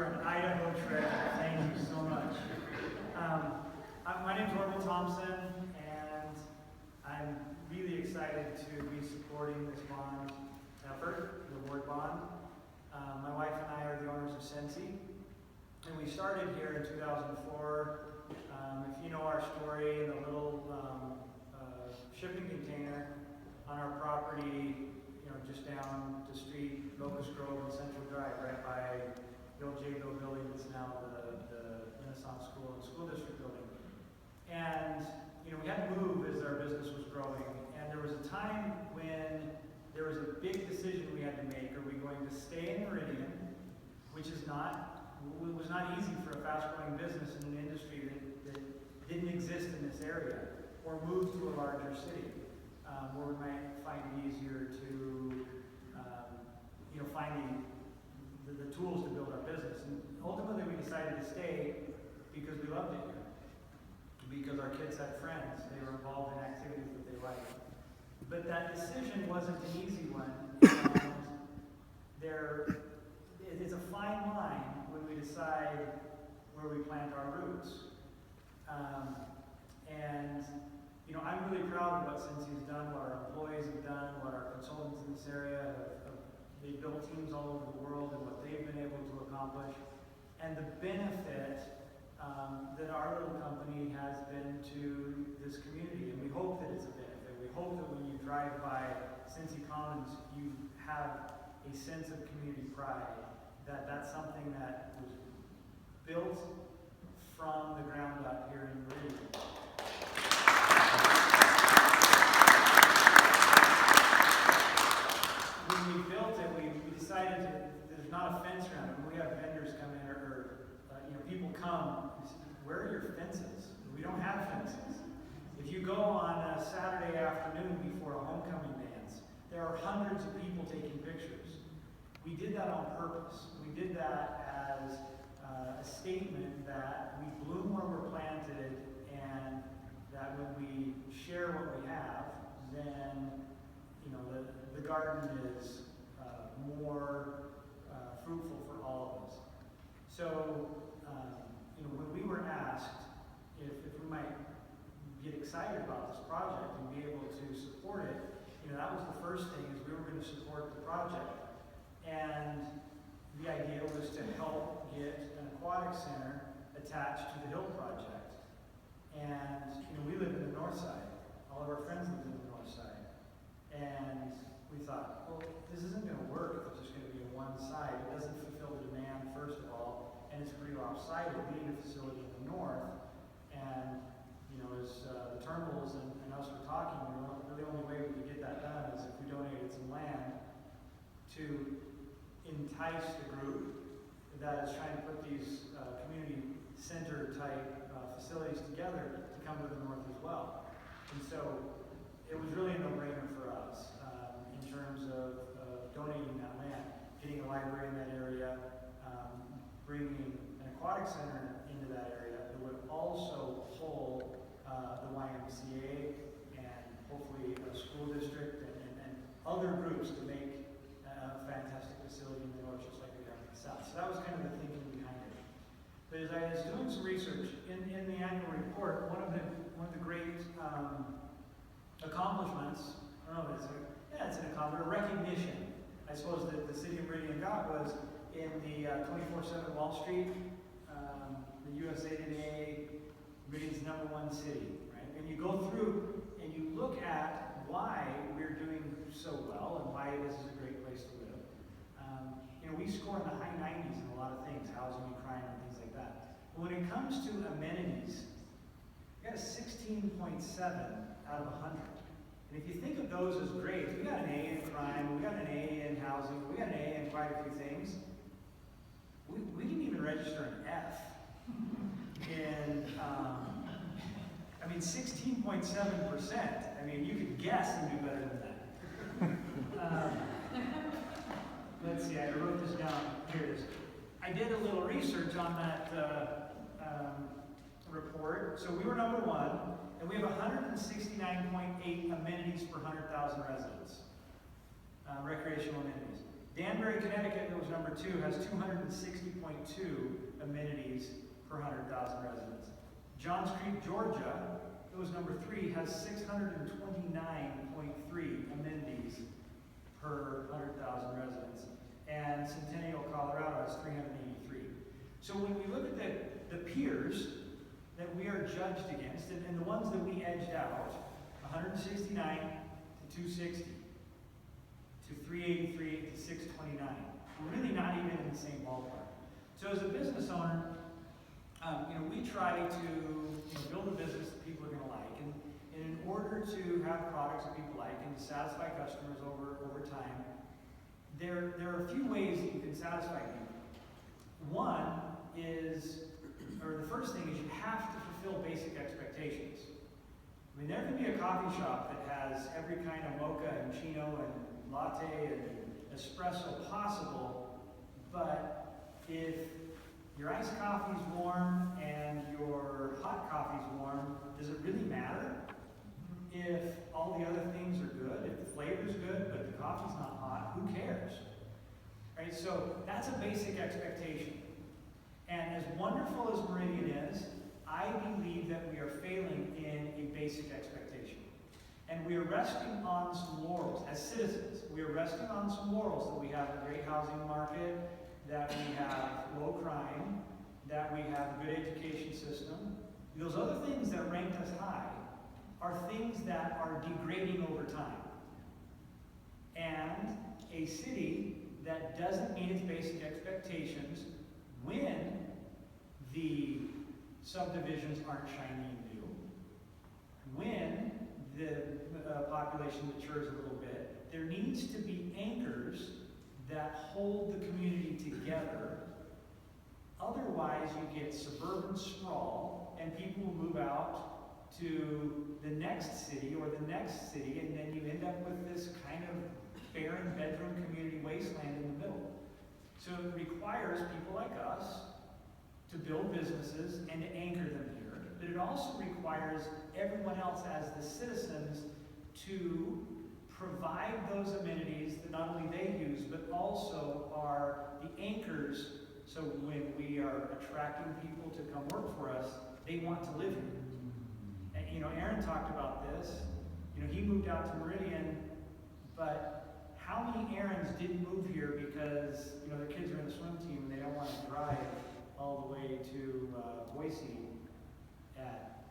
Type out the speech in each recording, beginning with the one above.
are an Idaho treasure. Thank you so much. My name is Orville Thompson, and I'm really excited to be supporting this bond effort, the W.A.R.D bond. My wife and I are the owners of Scentsy, and we started here in 2004. If you know our story, in a little shipping container on our property, just down the street, Locust Grove and Central Drive, right by the old J-Bill building that's now the Renaissance School and School District building. And, we had to move as our business was growing. And there was a time when there was a big decision we had to make. Are we going to stay in Meridian, which was not easy for a fast-growing business in an industry that didn't exist in this area, or move to a larger city, where we might find it easier to finding the tools to build our business. And ultimately we decided to stay because we loved it here. Because our kids had friends, they were involved in activities that they liked. But that decision wasn't an easy one. And it's a fine line when we decide where we plant our roots. I'm really proud of what Scentsy has done, what our employees have done, what our consultants in this area have. They've built teams all over the world and what they've been able to accomplish. And the benefit that our little company has been to this community. And we hope that it's a benefit. We hope that when you drive by Scentsy Commons, you have a sense of community pride. That's something that was built from the ground up here in Meridian. When we built it, we decided there's not a fence around it. When we have vendors come in or people come, where are your fences? We don't have fences. If you go on a Saturday afternoon before a homecoming dance, there are hundreds of people taking pictures. We did that on purpose. We did that as a statement that we bloom where we're planted, and that when we share what we have, then the garden is more fruitful for all of us. So, when we were asked if we might get excited about this project and be able to support it, that was the first thing, is we were going to support the project. And the idea was to help get an aquatic center attached to the Hill project. And we live in the north side. All of our friends live in the north side. And we thought, well, this isn't going to work if it's just going to be on one side. It doesn't fulfill the demand, first of all, and it's pretty lopsided. We need a facility in the north. And as the Turnbulls and us were talking, the only way we could get that done is if we donated some land to entice the group that is trying to put these community center type facilities together to come to the north as well. And so it was really a no-brainer for us in terms of donating that land, getting a library in that area, bringing an aquatic center into that area that would also hold the YMCA and hopefully a school district and other groups to make a fantastic facility in the north, just like we have in the south. So that was kind of the thinking behind it. But as I was doing some research in the annual report, one of the great accomplishments, I don't know if it's an accomplishment, a recognition, I suppose, that the city of Meridian got was in the 24/7 Wall Street, the USA Today, Meridian's #1 city, right? And you go through and you look at why we're doing so well and why this is a great place to live. We score in the high 90s in a lot of things, housing and crime and things like that. But when it comes to amenities, we got a 16.7 out of 100. And if you think of those as grades, we got an A in crime, we got an A in housing, we got an A in quite a few things. We didn't even register an F. And 16.7%. You could guess and do better than that. Let's see, I wrote this down. Here it is. I did a little research on that report. So we were #1, and we have 169.8 amenities per 100,000 residents. Recreational amenities. Danbury, Connecticut, that was number 2, has 260.2 amenities per 100,000 residents. Johns Creek, Georgia, that was number 3, has 629.3 amenities per 100,000 residents. And Centennial, Colorado, has 383. So when we look at the peers that we are judged against, and the ones that we edged out, 169 to 260, to 383 to 629. We're really not even in the same ballpark. So as a business owner, we try to build a business that people are going to like, and in order to have products that people like and to satisfy customers over time, there are a few ways that you can satisfy people. One is, or the first thing is, you have to fulfill basic expectations. I mean, there can be a coffee shop that has every kind of mocha and chino and latte and espresso possible, but if your iced coffee's warm and your hot coffee's warm, does it really matter if all the other things are good? If the flavor's good, but the coffee's not hot, who cares? Right? So that's a basic expectation. And as wonderful as Meridian is, I believe that we are failing in a basic expectation. And we are resting on some laurels as citizens. We are resting on some laurels that we have a great housing market, that we have low crime, that we have a good education system. Those other things that ranked us high are things that are degrading over time. And a city that doesn't meet its basic expectations when the subdivisions aren't shiny and new, when the population matures a little bit, there needs to be anchors that hold the community together. Otherwise, you get suburban sprawl, and people will move out to the next city or the next city, and then you end up with this kind of barren bedroom community wasteland in the middle. So it requires people like us to build businesses and to anchor them here, but it also requires everyone else as the citizens to provide those amenities that not only they use, but also are the anchors, so when we are attracting people to come work for us, they want to live here. And Aaron talked about this. He moved out to Meridian, but how many Aarons didn't move here because their kids are in the swim team and they don't want to drive all the way to Boise at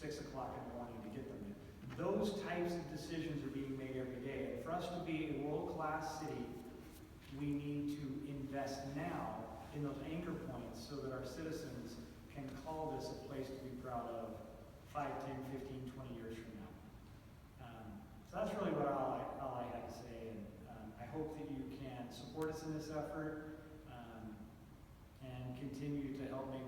6 o'clock in the morning to get them there? Those types of decisions are being made every day. And for us to be a world-class city, we need to invest now in those anchor points so that our citizens can call this a place to be proud of 5, 10, 15, 20 years from now. So that's really what all I had to say. And I hope that you can support us in this effort and continue to help make